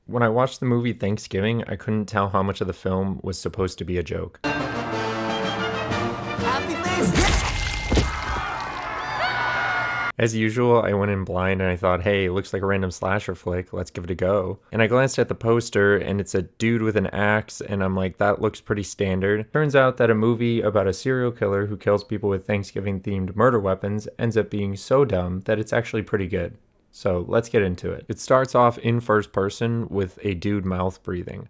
When I watched the movie Thanksgiving, I couldn't tell how much of the film was supposed to be a joke. Happy Thanksgiving! As usual, I went in blind and I thought, hey, it looks like a random slasher flick, let's give it a go. And I glanced at the poster and it's a dude with an axe and I'm like, that looks pretty standard. Turns out that a movie about a serial killer who kills people with Thanksgiving themed murder weapons ends up being so dumb that it's actually pretty good. So let's get into it. It starts off in first person with a dude mouth breathing.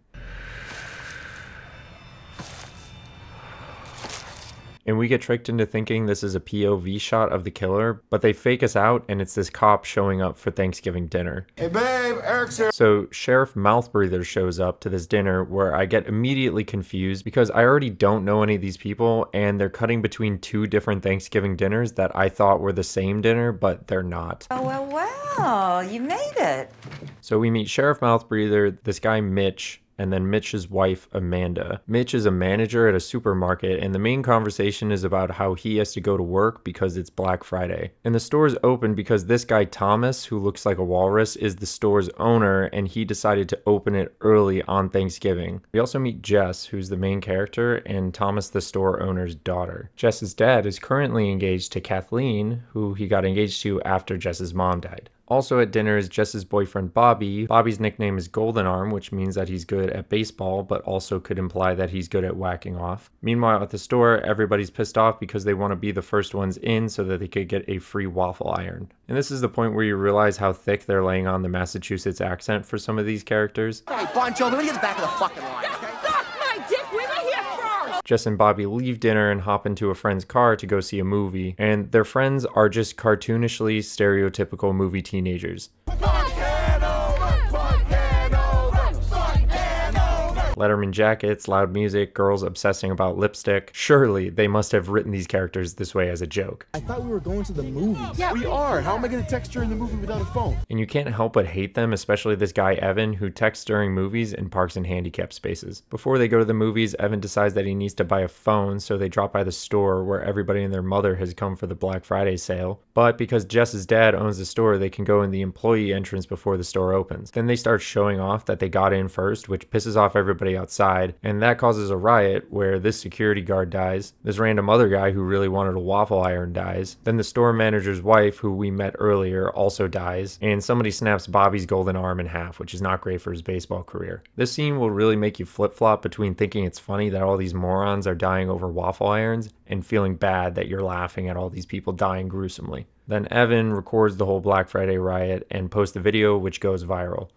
And we get tricked into thinking this is a POV shot of the killer, but they fake us out and it's this cop showing up for Thanksgiving dinner. Hey babe, Eric's here. So Sheriff Mouthbreather shows up to this dinner where I get immediately confused because I already don't know any of these people and they're cutting between two different Thanksgiving dinners that I thought were the same dinner, but they're not. Oh, well, you made it. So we meet Sheriff Mouthbreather, this guy Mitch, and then Mitch's wife, Amanda. Mitch is a manager at a supermarket, and the main conversation is about how he has to go to work because it's Black Friday. And the store's open because this guy, Thomas, who looks like a walrus, is the store's owner, and he decided to open it early on Thanksgiving. We also meet Jess, who's the main character, and Thomas, the store owner's daughter. Jess's dad is currently engaged to Kathleen, who he got engaged to after Jess's mom died. Also at dinner is Jess's boyfriend Bobby. Bobby's nickname is Golden Arm, which means that he's good at baseball, but also could imply that he's good at whacking off. Meanwhile, at the store, everybody's pissed off because they want to be the first ones in so that they could get a free waffle iron. And this is the point where you realize how thick they're laying on the Massachusetts accent for some of these characters. Hey, Bon Jovi, let me get the back of the fucking line, okay? Jess and Bobby leave dinner and hop into a friend's car to go see a movie, and their friends are just cartoonishly stereotypical movie teenagers. Letterman jackets, loud music, girls obsessing about lipstick. Surely they must have written these characters this way as a joke. I thought we were going to the movies. Yeah, we are. How am I going to text during the movie without a phone? And you can't help but hate them, especially this guy Evan, who texts during movies and parks in handicapped spaces. Before they go to the movies, Evan decides that he needs to buy a phone, so they drop by the store where everybody and their mother has come for the Black Friday sale. But because Jess's dad owns the store, they can go in the employee entrance before the store opens. Then they start showing off that they got in first, which pisses off everybody outside, and that causes a riot where this security guard dies, this random other guy who really wanted a waffle iron dies, then the store manager's wife, who we met earlier, also dies, and somebody snaps Bobby's golden arm in half, which is not great for his baseball career. This scene will really make you flip-flop between thinking it's funny that all these morons are dying over waffle irons and feeling bad that you're laughing at all these people dying gruesomely. Then Evan records the whole Black Friday riot and posts the video, which goes viral.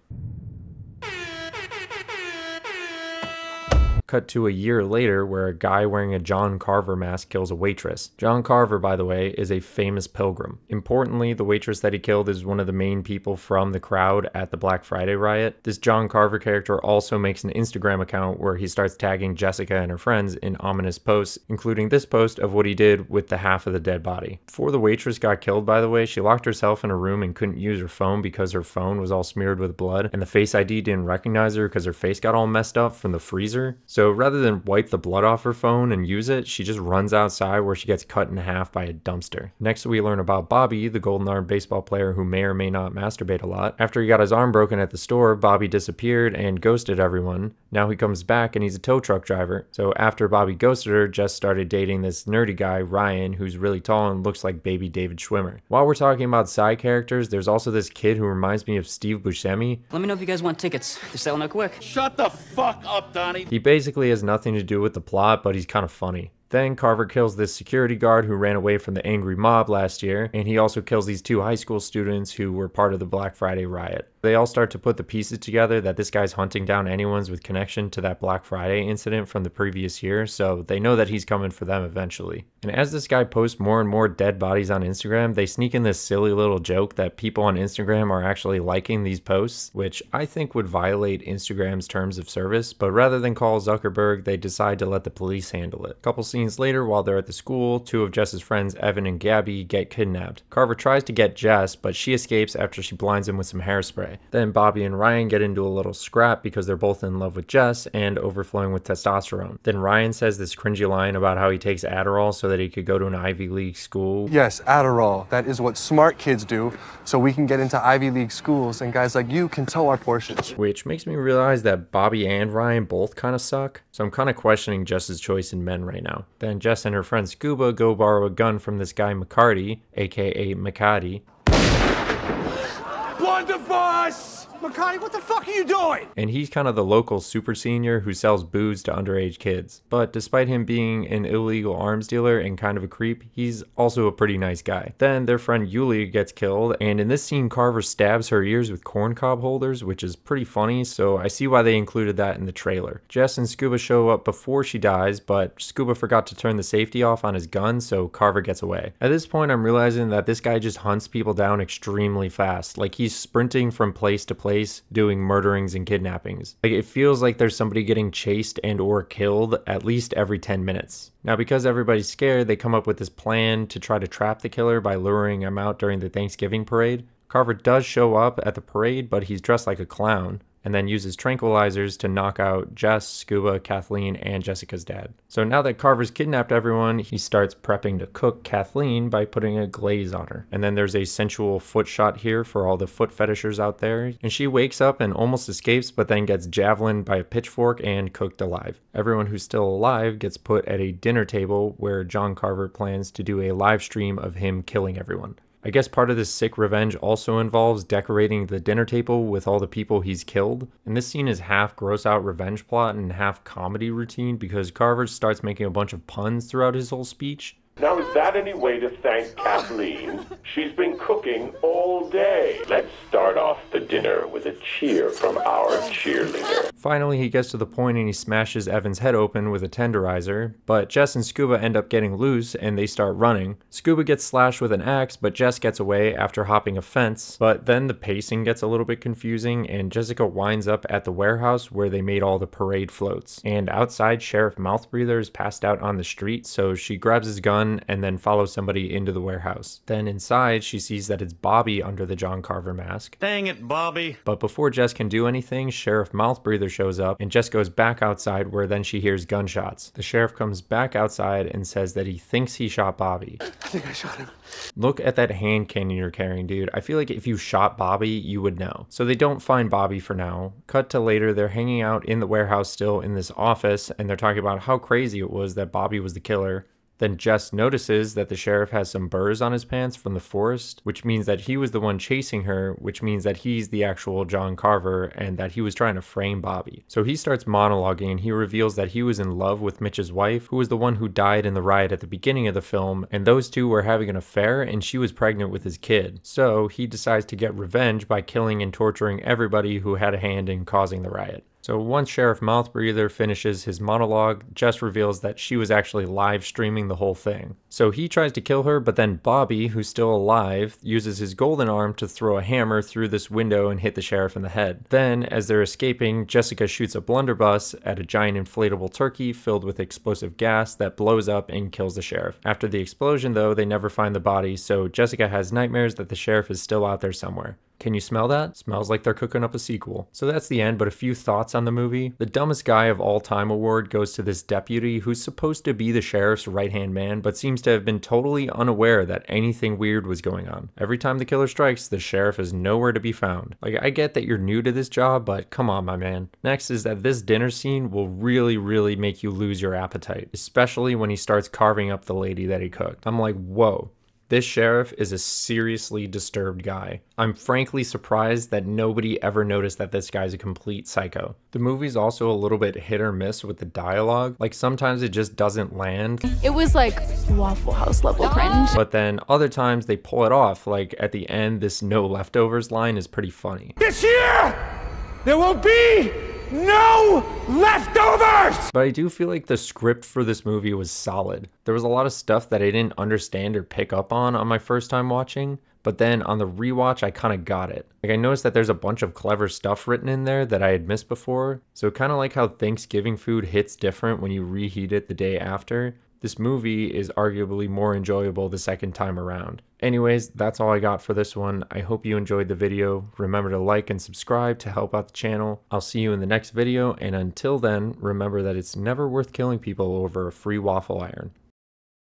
Cut to a year later where a guy wearing a John Carver mask kills a waitress. John Carver, by the way, is a famous pilgrim. Importantly, the waitress that he killed is one of the main people from the crowd at the Black Friday riot. This John Carver character also makes an Instagram account where he starts tagging Jessica and her friends in ominous posts, including this post of what he did with the half of the dead body. Before the waitress got killed, by the way, she locked herself in a room and couldn't use her phone because her phone was all smeared with blood, and the Face ID didn't recognize her because her face got all messed up from the freezer. So rather than wipe the blood off her phone and use it, she just runs outside where she gets cut in half by a dumpster. Next, we learn about Bobby, the golden arm baseball player who may or may not masturbate a lot. After he got his arm broken at the store, Bobby disappeared and ghosted everyone. Now he comes back and he's a tow truck driver. So after Bobby ghosted her, Jess started dating this nerdy guy, Ryan, who's really tall and looks like baby David Schwimmer. While we're talking about side characters, there's also this kid who reminds me of Steve Buscemi. Let me know if you guys want tickets. They're selling out quick. Shut the fuck up, Donnie. He basically has nothing to do with the plot, but he's kind of funny. Then Carver kills this security guard who ran away from the angry mob last year, and he also kills these two high school students who were part of the Black Friday riot. They all start to put the pieces together that this guy's hunting down anyone with connection to that Black Friday incident from the previous year, so they know that he's coming for them eventually. And as this guy posts more and more dead bodies on Instagram, they sneak in this silly little joke that people on Instagram are actually liking these posts, which I think would violate Instagram's terms of service, but rather than call Zuckerberg, they decide to let the police handle it. A couple scenes later, while they're at the school, two of Jess's friends, Evan and Gabby, get kidnapped. Carver tries to get Jess, but she escapes after she blinds him with some hairspray. way. Then Bobby and Ryan get into a little scrap because they're both in love with Jess and overflowing with testosterone. Then Ryan says this cringy line about how he takes Adderall so that he could go to an Ivy League school. Yes, Adderall. That is what smart kids do, so we can get into Ivy League schools and guys like you can tow our Porsches. Which makes me realize that Bobby and Ryan both kind of suck, so I'm kind of questioning Jess's choice in men right now. Then Jess and her friend Scuba go borrow a gun from this guy McCarty, aka McCarty. Blunderbuss! McCarty, what the fuck are you doing? And he's kind of the local super senior who sells booze to underage kids. But despite him being an illegal arms dealer and kind of a creep, he's also a pretty nice guy. Then their friend Yulia gets killed, and in this scene Carver stabs her ears with corncob holders, which is pretty funny, so I see why they included that in the trailer. Jess and Scuba show up before she dies, but Scuba forgot to turn the safety off on his gun, so Carver gets away. At this point I'm realizing that this guy just hunts people down extremely fast, like he's sprinting from place to place doing murderings and kidnappings. Like it feels like there's somebody getting chased and or killed at least every 10 minutes. Now because everybody's scared, they come up with this plan to try to trap the killer by luring him out during the Thanksgiving parade. Carver does show up at the parade, but he's dressed like a clown, and then uses tranquilizers to knock out Jess, Scuba, Kathleen, and Jessica's dad. So now that Carver's kidnapped everyone, he starts prepping to cook Kathleen by putting a glaze on her. And then there's a sensual foot shot here for all the foot fetishers out there. And she wakes up and almost escapes, but then gets javelined by a pitchfork and cooked alive. Everyone who's still alive gets put at a dinner table where John Carver plans to do a live stream of him killing everyone. I guess part of this sick revenge also involves decorating the dinner table with all the people he's killed. And this scene is half gross out revenge plot and half comedy routine because Carver starts making a bunch of puns throughout his whole speech. Now, is that any way to thank Kathleen? She's been cooking all day. Let's start off the dinner with a cheer from our cheerleader. Finally, he gets to the point and he smashes Evan's head open with a tenderizer, but Jess and Scuba end up getting loose and they start running. Scuba gets slashed with an axe, but Jess gets away after hopping a fence. But then the pacing gets a little bit confusing and Jessica winds up at the warehouse where they made all the parade floats. And outside, Sheriff Mouthbreather is passed out on the street, so she grabs his gun and then follows somebody into the warehouse. Then inside, she sees that it's Bobby under the John Carver mask. Dang it, Bobby. But before Jess can do anything, Sheriff Mouthbreather shows up and Jess goes back outside where then she hears gunshots. The sheriff comes back outside and says that he thinks he shot Bobby. I think I shot him. Look at that hand cannon you're carrying, dude. I feel like if you shot Bobby, you would know. So they don't find Bobby for now. Cut to later, they're hanging out in the warehouse still in this office and they're talking about how crazy it was that Bobby was the killer. Then Jess notices that the sheriff has some burrs on his pants from the forest, which means that he was the one chasing her, which means that he's the actual John Carver and that he was trying to frame Bobby. So he starts monologuing and he reveals that he was in love with Mitch's wife, who was the one who died in the riot at the beginning of the film, and those two were having an affair and she was pregnant with his kid. So he decides to get revenge by killing and torturing everybody who had a hand in causing the riot. So once Sheriff Mouthbreather finishes his monologue, Jess reveals that she was actually live streaming the whole thing. So he tries to kill her, but then Bobby, who's still alive, uses his golden arm to throw a hammer through this window and hit the sheriff in the head. Then, as they're escaping, Jessica shoots a blunderbuss at a giant inflatable turkey filled with explosive gas that blows up and kills the sheriff. After the explosion, though, they never find the body, so Jessica has nightmares that the sheriff is still out there somewhere. Can you smell that? Smells like they're cooking up a sequel. So that's the end, but a few thoughts on the movie. The dumbest guy of all time award goes to this deputy who's supposed to be the sheriff's right-hand man, but seems to have been totally unaware that anything weird was going on. Every time the killer strikes, the sheriff is nowhere to be found. Like, I get that you're new to this job, but come on, my man. Next is that this dinner scene will really make you lose your appetite, especially when he starts carving up the lady that he cooked. I'm like, whoa. This sheriff is a seriously disturbed guy. I'm frankly surprised that nobody ever noticed that this guy's a complete psycho. The movie's also a little bit hit or miss with the dialogue. Like sometimes it just doesn't land. It was like Waffle House level cringe. But then other times they pull it off. Like at the end, this no leftovers line is pretty funny. This year, there will be no leftovers! But I do feel like the script for this movie was solid. There was a lot of stuff that I didn't understand or pick up on my first time watching, but then on the rewatch, I kind of got it. Like I noticed that there's a bunch of clever stuff written in there that I had missed before. So kind of like how Thanksgiving food hits different when you reheat it the day after. This movie is arguably more enjoyable the second time around. Anyways, that's all I got for this one. I hope you enjoyed the video. Remember to like and subscribe to help out the channel. I'll see you in the next video, and until then, remember that it's never worth killing people over a free waffle iron.